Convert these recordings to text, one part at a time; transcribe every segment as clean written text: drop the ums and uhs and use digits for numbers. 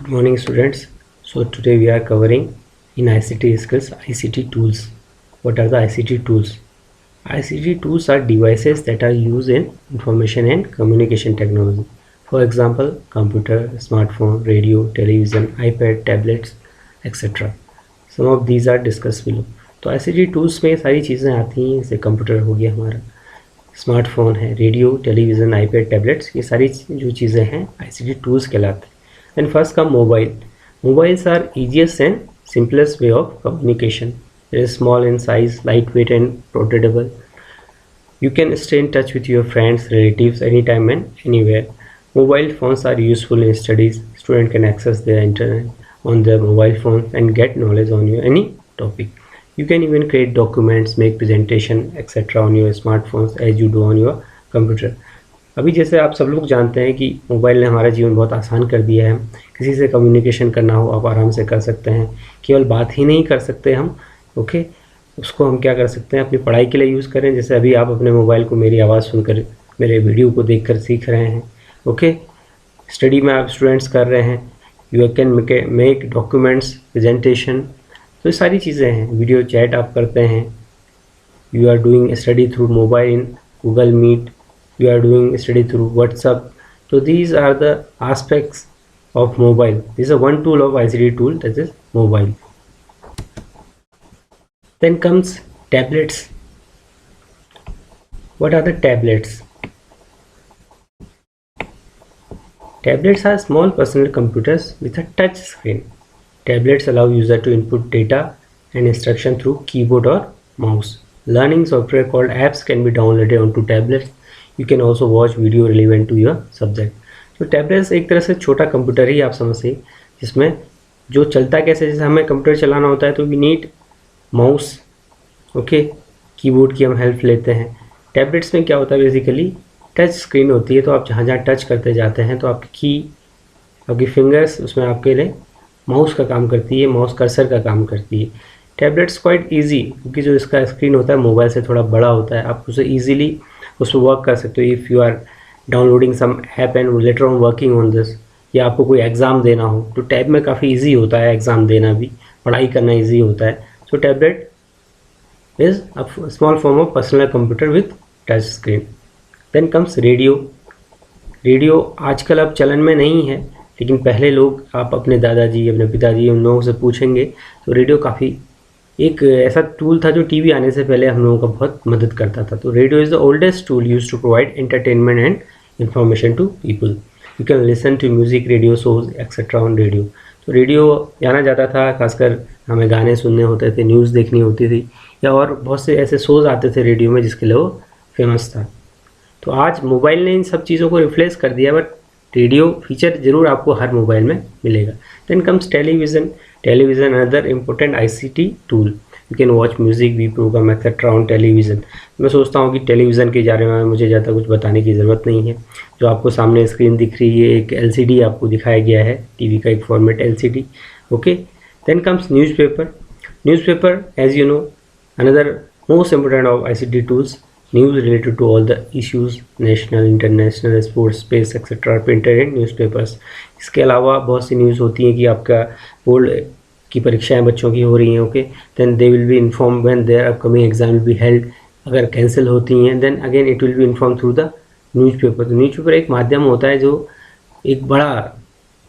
Good morning students. So today we are covering in ICT skills ICT tools. What are the ICT tools? ICT tools are devices that are used in information and communication technology. For example, computer, smartphone, radio, television, iPad, tablets, etc. Some of these are discussed below. तो ICT tools में सारी चीज़ें आती हैं, जैसे computer हो गया हमारा, स्मार्टफोन है, रेडियो, टेलीविज़न, आईपैड, टैबलेट्स, ये सारी जो चीज़ें हैं ICT टूल्स कहलाते हैं. And first come mobile. Mobiles are easiest and simplest way of communication. It is small in size, lightweight and portable. You can stay in touch with your friends, relatives anytime and anywhere. Mobile phones are useful in studies. Student can access their internet on their mobile phones and get knowledge on your any topic. You can even create documents, make presentation, etc. on your smartphones as you do on your computer. अभी जैसे आप सब लोग जानते हैं कि mobile ने हमारा जीवन बहुत आसान कर दिया है. किसी से कम्युनिकेशन करना हो आप आराम से कर सकते हैं. केवल बात ही नहीं कर सकते हम, ओके, उसको हम क्या कर सकते हैं, अपनी पढ़ाई के लिए यूज़ करें. जैसे अभी आप अपने मोबाइल को मेरी आवाज़ सुनकर, मेरे वीडियो को देखकर सीख रहे हैं, ओके. स्टडी में आप स्टूडेंट्स कर रहे हैं, you can make documents, presentation, तो ये सारी चीज़ें हैं. वीडियो चैट आप करते हैं, you are doing study through mobile in Google Meet, you are doing study through WhatsApp. So these are the aspects of mobile. This is a one tool of ICT tool, that is mobile. Then comes tablets. What are the tablets? Tablets are small personal computers with a touch screen. Tablets allow user to input data and instruction through keyboard or mouse. Learning software called apps can be downloaded onto tablets. You can also watch video relevant to your subject. तो tablets एक तरह से छोटा computer ही आप समझ सकते, जिसमें जो चलता कैसे, जैसे हमें कंप्यूटर चलाना होता है तो we need mouse, okay, keyboard की हम हेल्प लेते हैं. टैबलेट्स में क्या होता है, बेसिकली टच स्क्रीन होती है, तो आप जहाँ जहाँ टच करते जाते हैं तो आपकी फिंगर्स उसमें आपके लिए माउस का काम करती है, माउस कर्सर का काम करती है. टैबलेट्स क्वाइट ईजी, क्योंकि जो इसका स्क्रीन होता है मोबाइल से थोड़ा बड़ा होता है, आप उसे ईजिली उस पर वर्क कर सकते हो. If you are downloading some app and later on working on this, या आपको कोई एग्ज़ाम देना हो तो टैब में काफ़ी इजी होता है, एग्ज़ाम देना भी, पढ़ाई करना इजी होता है. So tablet is a small form of personal computer with touch screen. Then comes radio. Radio आजकल अब चलन में नहीं है, लेकिन पहले लोग, आप अपने दादाजी, अपने पिताजी, उन लोगों से पूछेंगे तो रेडियो काफ़ी एक ऐसा टूल था जो टीवी आने से पहले हम लोगों का बहुत मदद करता था. तो radio is the oldest tool use to provide entertainment and information to people. You can listen to music, radio shows etcetera on radio. तो रेडियो जाना जाता था, खासकर हमें गाने सुनने होते थे, न्यूज़ देखनी होती थी, या और बहुत से ऐसे शोज़ आते थे रेडियो में जिसके लिए वो फेमस था. तो आज मोबाइल ने इन सब चीज़ों को रिप्लेस कर दिया, बट रेडियो फीचर ज़रूर आपको हर मोबाइल में मिलेगा. Then comes television. Television another important ICT tool. You can watch music, view program etc. on television. मैं सोचता हूँ कि टेलीविज़न के बारे में मुझे ज़्यादा कुछ बताने की ज़रूरत नहीं है. जो आपको सामने स्क्रीन दिख रही है, एक LCD आपको दिखाया गया है, टीवी का एक format LCD, okay. Then comes newspaper. Newspaper as you know another most important of ICT tools. News related to all the issues, national, international, sports, space etcetera printed in newspapers. इसके अलावा बहुत सी news होती हैं कि आपका board की परीक्षाएं बच्चों की हो रही हैं, okay. Then they will be inform when their upcoming exam will be held. अगर कैंसिल होती हैं then again it will be inform through the newspaper. तो न्यूज़पेपर एक माध्यम होता है जो एक बड़ा,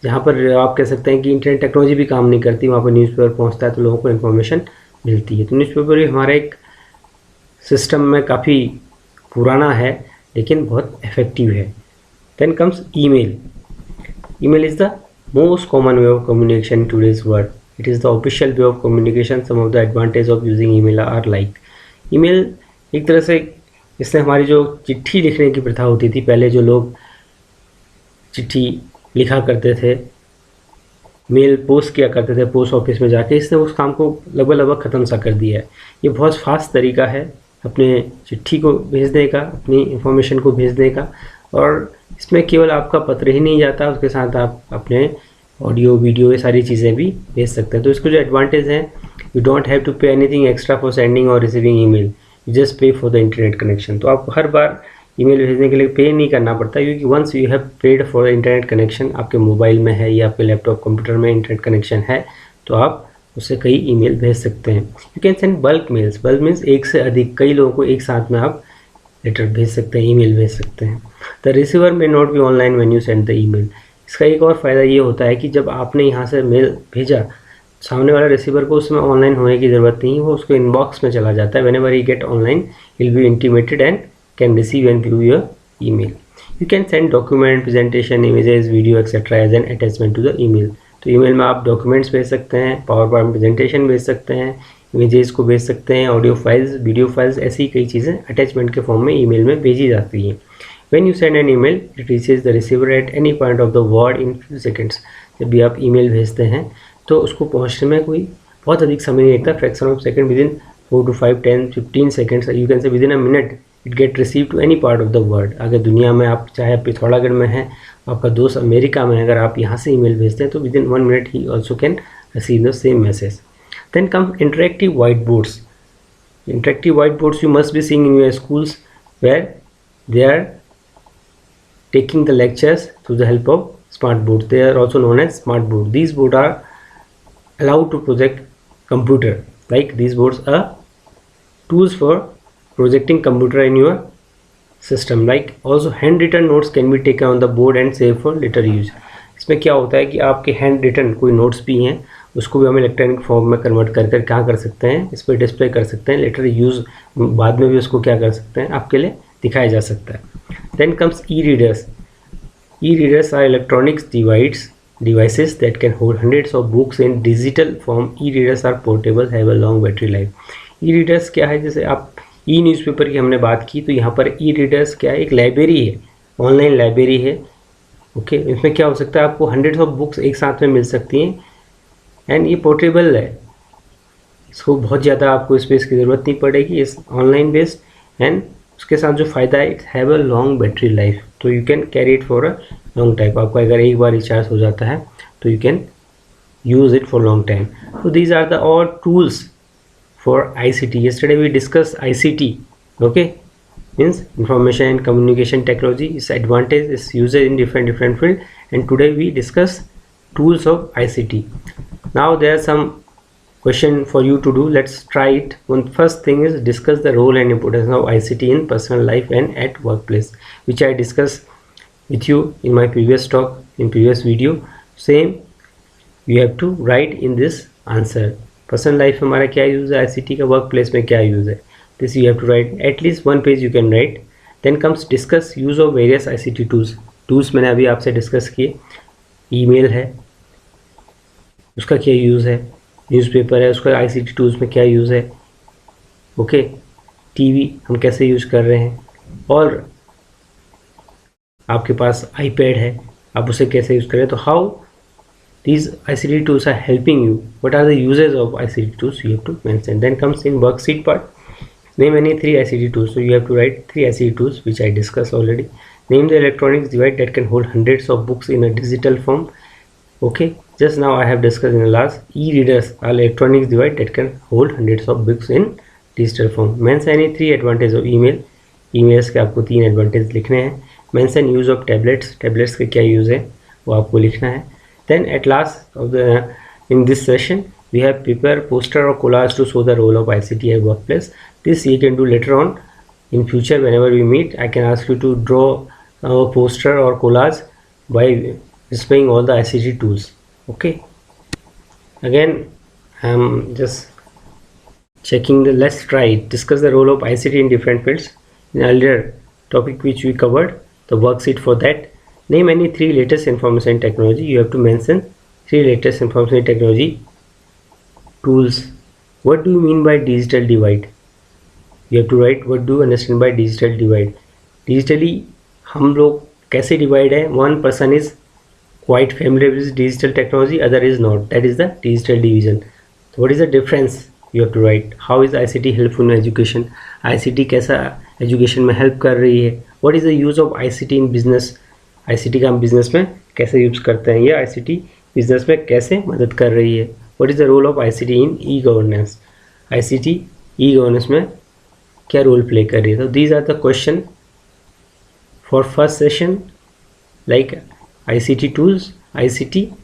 जहाँ पर आप कह सकते हैं कि इंटरनेट टेक्नोलॉजी भी काम नहीं करती, वहाँ पर न्यूज़पेपर पहुँचता है तो लोगों को इन्फॉर्मेशन मिलती है. तो न्यूज़पेपर भी हमारा एक सिस्टम में काफ़ी पुराना है लेकिन बहुत इफेक्टिव है. Then comes email. Email is the most common way of communication in today's world. It is the official way of communication. Some of the advantages of using email are like, email एक तरह से, इससे हमारी जो चिट्ठी लिखने की प्रथा होती थी पहले, जो लोग चिट्ठी लिखा करते थे, मेल पोस्ट किया करते थे पोस्ट ऑफिस में जाके, इसने उस काम को लगभग ख़त्म सा कर दिया है. ये बहुत फास्ट तरीका है अपने चिट्ठी को भेजने का, अपनी इंफॉर्मेशन को भेजने का. और इसमें केवल आपका पत्र ही नहीं जाता, उसके साथ आप अपने ऑडियो, वीडियो, ये सारी चीज़ें भी भेज सकते हैं. तो इसको जो एडवांटेज है, you don't have to pay anything extra for sending और रिसीविंग ईमेल, यू जस्ट पे फॉर द इंटरनेट कनेक्शन. तो आप हर बार ईमेल भेजने के लिए पे नहीं करना पड़ता, क्योंकि once you have paid for internet connection, आपके मोबाइल में है या आपके लैपटॉप कंप्यूटर में इंटरनेट कनेक्शन है, तो आप उससे कई ईमेल भेज सकते हैं। You can send bulk mails. Bulk means एक से अधिक, कई लोगों को एक साथ में आप लेटर भेज सकते हैं, ईमेल भेज सकते हैं। The receiver may not be online when you send the email. इसका एक और फ़ायदा ये होता है कि जब आपने यहाँ से मेल भेजा, सामने वाला रिसीवर को उसमें ऑनलाइन होने की ज़रूरत नहीं, वो उसको इनबॉक्स में चला जाता है। Whenever he get online he will be intimated and can receive and view your email. You can send document, presentation, images, video etcetera as an attachment to the email. तो ईमेल में आप documents भेज सकते हैं, power point presentation भेज सकते हैं, images को भेज सकते हैं, ऑडियो फाइल्स, वीडियो फाइल्स, ऐसी कई चीज़ें अटैचमेंट के फॉर्म में ईमेल में भेजी जाती हैं। When you send an email, it reaches the receiver at any point of the world in few seconds. जब भी आप ईमेल भेजते हैं तो उसको पहुंचने में कोई बहुत अधिक समय नहीं लगता, fraction of second, within 4 to 5, 10, 15 seconds, you can say within a minute it get receive to any part of the world. अगर दुनिया में आप चाहे पिथौरागढ़ में हैं, आपका दोस्त अमेरिका में है, अगर आप यहाँ से ईमेल भेजते हैं तो within 1 minute he also can receive the same message. Then come interactive white boards. Interactive whiteboards you must be seeing in your schools, where they are taking the lectures through the help of smart boards. They are also known as smart board. These boards are allowed to project computer. Like these boards are tools for projecting computer in your system. Like also handwritten notes can be taken on the board and saved for later use. इसमें क्या होता है कि आपके hand written कोई notes भी हैं, उसको भी हम इलेक्ट्रॉनिक फॉर्म में कन्वर्ट कर कर क्या कर सकते हैं, इस पर डिस्प्ले कर सकते हैं, लेटर यूज़ बाद में भी उसको क्या कर सकते हैं, आपके लिए दिखाया जा सकता है। Then comes E readers. E readers are electronics devices that can hold hundreds of books in digital form. E-readers are portable, have a long battery life. E-readers क्या है, जैसे आप ई न्यूज़पेपर की हमने बात की, तो यहाँ पर ई-रीडर्स क्या है, एक लाइब्रेरी है, ऑनलाइन लाइब्रेरी है। ओके, इसमें क्या हो सकता है, आपको हंड्रेड्स ऑफ बुक्स एक साथ में मिल सकती हैं, एंड ये पोर्टेबल है, इसको बहुत ज़्यादा आपको स्पेस की ज़रूरत नहीं पड़ेगी, इस ऑनलाइन बेस्ड। एंड उसके साथ जो फ़ायदा है, it's have a long battery life, तो you can carry it for a long time. आपका अगर एक बार रिचार्ज हो जाता है तो you can use it for long time. So these are the all tools for ICT. Yesterday we discussed ICT, okay, means information and communication technology. Its advantage is used in different field, and today we discuss tools of ICT. Now there are some question for you to do. Let's try it. One first thing is discuss the role and importance of ICT in personal life and at workplace, which I discussed with you in my previous talk, in previous video. Same you have to write in this answer. Personal life में हमारा क्या use है, ICT का work place में क्या use है, this you have to write at least 1 page you can write. Then comes discuss use of various ICT tools मैंने अभी आपसे डिस्कस किए। ईमेल है, उसका क्या यूज़ है, न्यूज़पेपर है, उसका आईसीटी टूल्स में क्या यूज़ है, ओके, टीवी हम कैसे यूज़ कर रहे हैं, और आपके पास आईपैड है, आप उसे कैसे यूज़ करें। तो how these ICT tools are helping you, what are the uses of ICT tools, you have to mention. Then comes in worksheet part, name any 3 ICT tools, so you have to write 3 ICT tools which I discussed already. Name the electronics device that can hold hundreds of books in a digital form. Okay, just now I have discussed in the last, e-readers are electronics device that can hold hundreds of books in digital form. Mention any 3 advantages of emails के आपको 3 advantage लिखने हैं। Mention use of tablets के क्या use है वो आपको लिखना है। Then at last of in this session we have prepared poster or collage to show the role of ICT at workplace. This you can do later on in future. Whenever we meet, I can ask you to draw a poster or collage by displaying all the ICT tools. Okay, again I'm just checking the, let's try it. Discuss the role of ICT in different fields. In earlier topic which we covered, the worksheet for that. Name any 3 latest information technology. You have to mention 3 latest information technology tools. What do you mean by digital divide? You have to write what do you understand by digital divide. Digitally हम लोग कैसे divide है, one person is quite familiar with digital technology, other is not. That is the digital division. So what is the difference? You have to write. How is ICT helpful in education? ICT कैसा education में help कर रही है? What is the use of ICT in business? ICT का हम business में कैसे use करते हैं, या आईसीटी बिजनेस में कैसे मदद कर रही है। What is the role of ICT in e governance, ICT e governance में क्या रोल प्ले कर रही है। तो these are the question For first session like ICT tools, ICT,